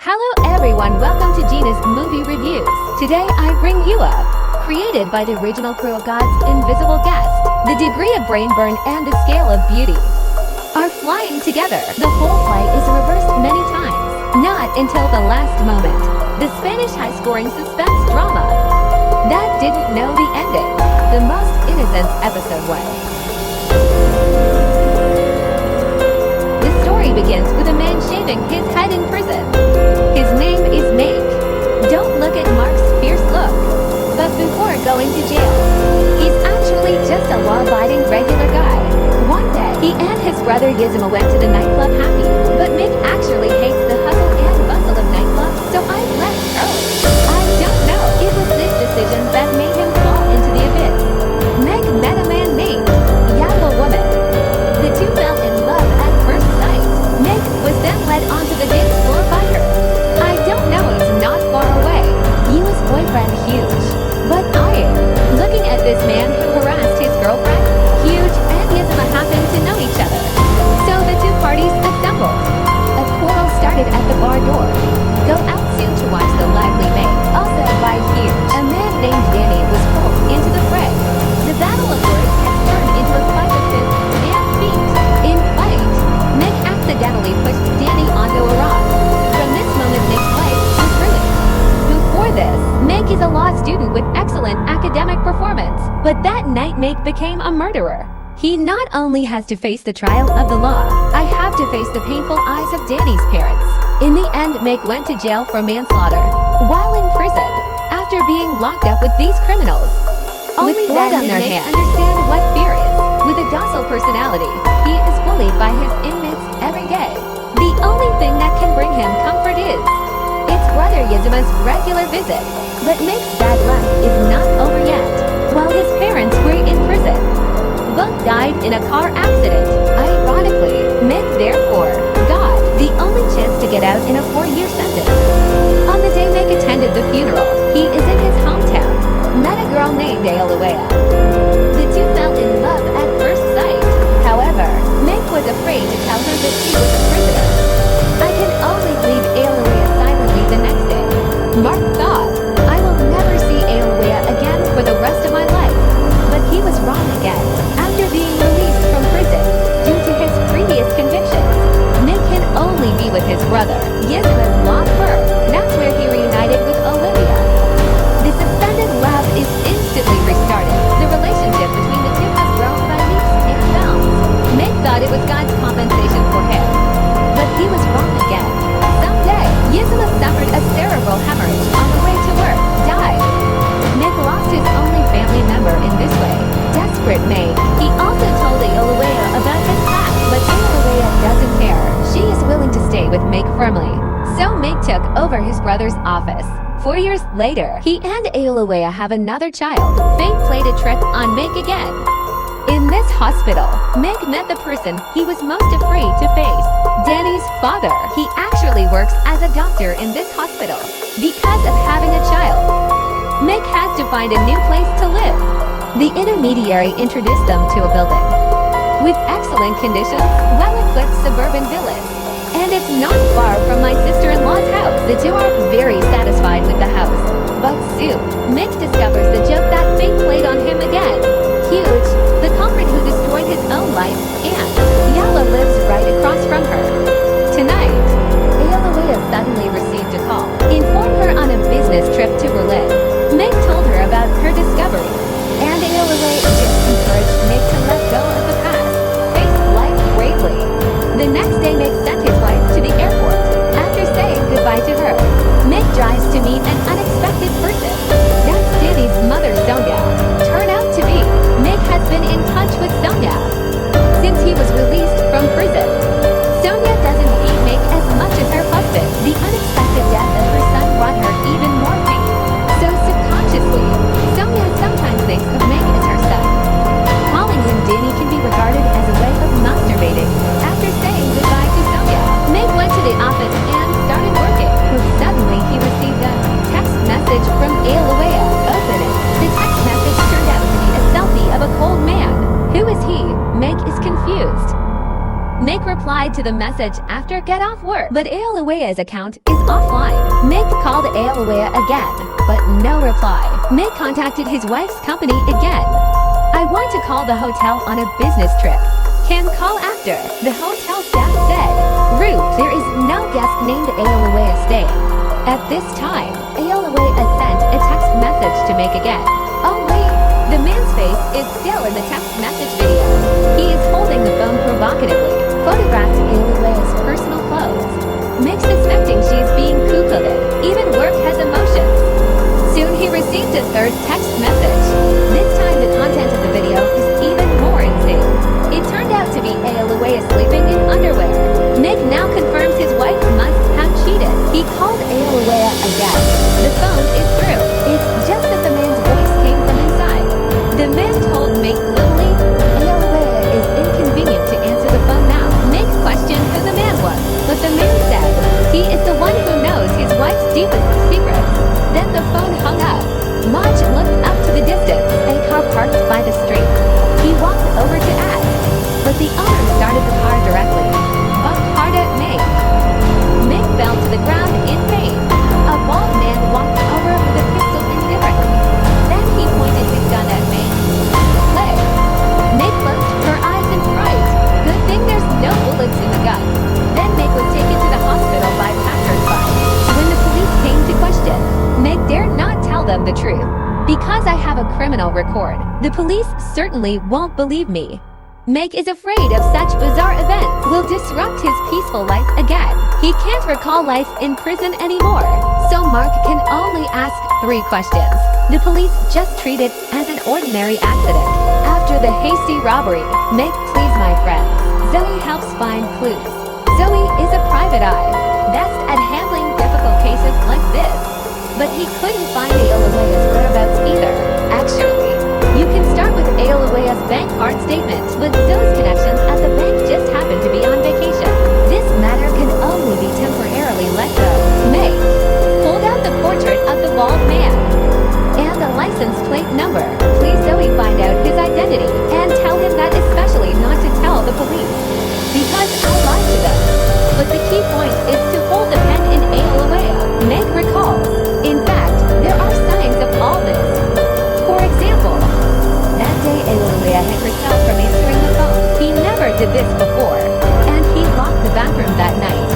Hello everyone, welcome to Gina's Movie Reviews. Today I bring you up, created by the original crew of God's Invisible Guest. The degree of brain burn and the scale of beauty are flying together. The whole play is reversed many times, not until the last moment. The Spanish high-scoring suspense drama that didn't know the ending. The most innocent episode 1. The story begins with a man shaving his head in prison. His name is Make. Don't look at Mark's fierce look. But before going to jail, he's actually just a law-abiding regular guy. One day, he and his brother Gizmo went to the nightclub happy, but Mick actually hates the hustle and bustle of nightclubs, so I left early. I don't know. It was this decision that made him fall into the abyss. Meg met a man named Yellow Woman. The two fell in love at first sight. Meg was then led onto the dance floor by her. I don't know, he's not far away. Yu's boyfriend huge, but eyeing. Looking at this man who harassed his girlfriend, Huge and Yizma happened to know each other. So the two parties assembled. A quarrel started at the bar door. Go out soon to watch the lively May, also by Huge. A man named Danny was pulled into the fray. The battle of words has turned into a fight of fists and feet. In fight, Mick accidentally pushed Danny onto a rock. From this moment, Mick's life was ruined. Before this, Mick is a law student with excellent academic performance. But that night, Mick became a murderer. He not only has to face the trial of the law, I have to face the painful eyes of Danny's parents. In the end, Mick went to jail for manslaughter. While in prison, after being locked up with these criminals, with blood on their hands, understand what fear is. With a docile personality, he is bullied by his inmates every day. The only thing that can bring him comfort is its brother Yizima's regular visit. But Mick's bad luck is not over yet. While his parents were in prison, both died in a car accident. Ironically, Mick therefore got the only chance to get out in a 4-year sentence. On the day Mick attended the funeral, he is in his hometown, met a girl named Ailawea. The two fell in love at first sight. However, Mick was afraid to tell her that she was a prisoner. I can only leave Ailawea silently the next day. Mark thought, I will never see Ailawea again for the rest of my life. But he was wrong again. After being released from prison, due to his previous convictions, Mick can only be with his brother, Yizima's law firm. That's where he reunited with Olivia. The suspended love is instantly restarted. The relationship between the two has grown by leaps and bounds. Mick thought it was God's compensation for him. But he was wrong again. Someday, Yizma suffered a cerebral hemorrhage on the way to work, died. Mick lost his only family member in this way. Desperate May, he also told Ailawea about his past, but Ailawea doesn't care. She is willing to stay with Mick firmly. So Mick took over his brother's office. 4 years later, he and Ailawea have another child. Fate played a trick on Mick again. In this hospital, Mick met the person he was most afraid to face. Danny's father. He actually works as a doctor in this hospital. Because of having a child, Mick has to find a new place to live. The intermediary introduced them to a building with excellent conditions, well-equipped suburban villas. And it's not far from my sister-in-law's house. The two are very satisfied with the house. But soon, Mick discovers the joke that fate played on him again. Huge, the culprit who destroyed his own life, and Yala lives right across from her. Tonight, Ailawea suddenly received a call. Informed her on a business trip to Berlin. Mick told her about her discovery, and Ailawea just encouraged Mick to let go of the past, face life bravely. The next day, Mick sent his wife to the airport. After saying goodbye to her, Mick drives replied to the message after get off work, but Aolawea's account is offline. Meg called Aolawea again, but no reply. Meg contacted his wife's company again. I want to call the hotel on a business trip. Can call after. The hotel staff said, Ruth, there is no guest named Aolawea staying. At this time, Aolawea sent a text message to Meg again. Oh wait, the man's face is still in the text message video. He is holding the phone provocatively, photographed Aolawea's personal clothes. Meg suspecting she is being cuckolded. Even work has emotions. Soon he received a third text message. This time the content of the video is even more insane. It turned out to be Aolawea sleeping in underwear. Meg now confirms his wife must have cheated. He called Aolawea again. The phone is through. It's just that the man's voice came from inside. The man told Meg glibly, Aolawea is inconvenient to answer the phone now. Meg questioned who the man was, but the man said he is the one who knows his wife's deepest secrets. Then the phone hung up. Maj looked up to the distance, a car parked by the street. He walked over to ask, but the owner started the car directly, bumped hard at Meg. Meg fell to the ground in pain. A bald man walked over with a pistol indifferently. Then he pointed his gun at Meg. Click. Meg closed her eyes in fright. Good thing there's no bullets in the gun. Then Meg was taken to the hospital by passersby. When the police came to question, Meg dared not tell them the truth. Because I have a criminal record, the police certainly won't believe me. Meg is afraid of such bizarre events will disrupt his peaceful life again. He can't recall life in prison anymore, so Mark can only ask 3 questions. The police just treat it as an ordinary accident. After the hasty robbery, Meg, please my friends. Zoe helps find clues. Zoe is a private eye, best at handling difficult cases like this. But he couldn't find Aolawea's whereabouts either. Actually, you can start with Aolawea's bank card statement, but Zoe's connections at the bank just happened to be on vacation. This matter can only be temporarily let go. Meg pulled out the portrait of the bald man and the license plate number. Please Zoe find out his identity and tell him that especially not to tell the police, because I lied to them. But the key point is to hold the pen in Aolawea. Meg recalls. In fact, there are signs of all this. For example, that day Aolawea hid herself from answering the phone. He never did this before, and he locked the bathroom that night.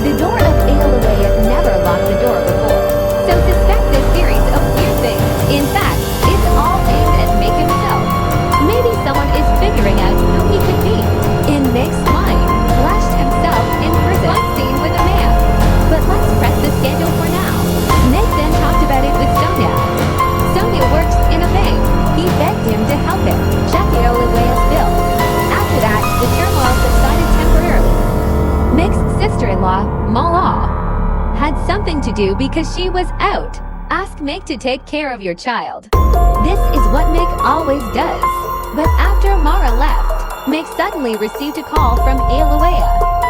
The door of Aolawea never locked the door before, so suspect this series of weird things. In fact, it's all aimed at Meg himself. Maybe someone is figuring out who he could be. In Meg's mind, flashed himself in prison, one scene with a man. But let's press the schedule for now. Meg then talked about it with Sonia. Sonia works in a bank. He begged him to help him check Aolawea's bill. After that, the turmoil subsided temporarily. Meg's sister-in-law, Mala, had something to do because she was out. Ask Meg to take care of your child. This is what Meg always does. But after Mara left, Meg suddenly received a call from Aolawea.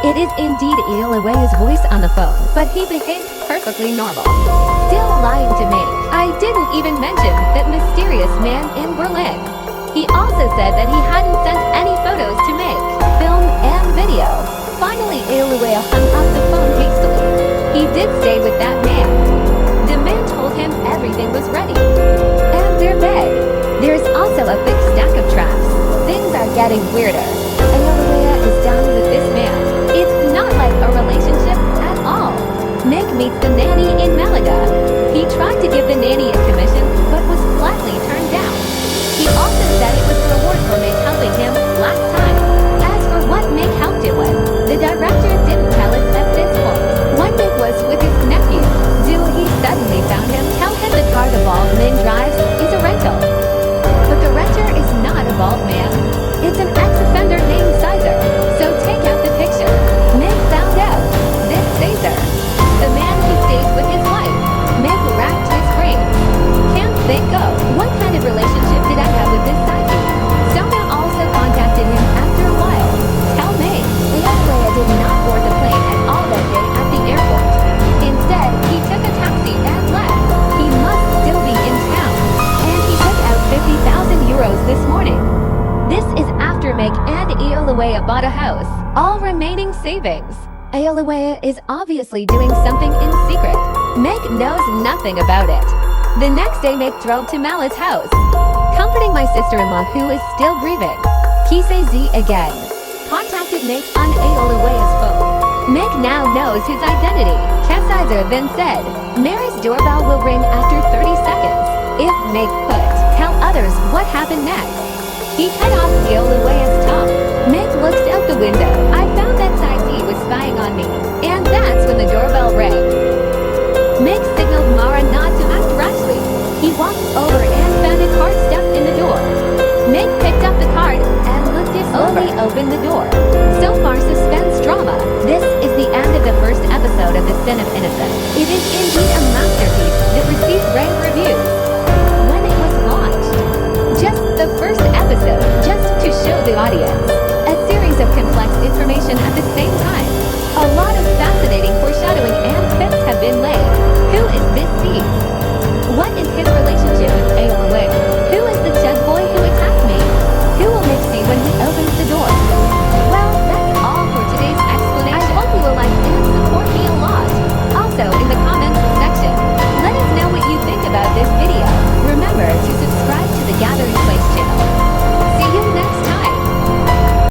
It is indeed Aolawea's voice on the phone, but he behaved perfectly normal. Still lying to Meg. I didn't even mention that mysterious man in Berlin. He also said that he hadn't sent any photos to Meg, film and video. Finally, Aolawea hung up the phone hastily. He did stay with that man. The man told him everything was ready. And their bed. There's also a big stack of traps. Things are getting weirder. Aolawea is down with this man. It's not like a relationship at all. Meg meets the nanny in Malaga. He tried to give the nanny a commission, but was flatly turned down. He also said it was a reward for Meg helping him last time. As for what Meg helped him with, the director didn't tell us at this point. When Meg was with his nephew, he suddenly found him. Tell him the car the bald man drives is a rental. But the renter is not a bald man. It's an ex-offender named Caesar. So take out the picture. Meg found out. This Caesar, the man who stays with his wife. Meg racked his brain. Can't think of what kind of relationship did I have with this Caesar. Sonia also contacted savings. Aolawea is obviously doing something in secret. Meg knows nothing about it. The next day, Meg drove to Mala's house, comforting my sister-in-law who is still grieving. Kisei Z again contacted Meg on Aolawea's phone. Meg now knows his identity. Kesizer then said, Mary's doorbell will ring after 30 seconds. If Meg could tell others what happened next. He cut off Aolawea's tongue. Meg looks out the window. I found that Saiji was spying on me. And that's when the doorbell rang. Meg signaled Mara not to act rashly. He walked over and found a card stuffed in the door. Meg picked up the card and looked it over. Slowly opened the door. So far, suspense drama. This is the end of the first episode of The Sin of Innocence. It is indeed a masterpiece that received rave reviews. When it was launched, just the first episode, just to show the audience a series of complex information at the same time. A lot of fascinating foreshadowing and tips have been laid. Who is this Steve?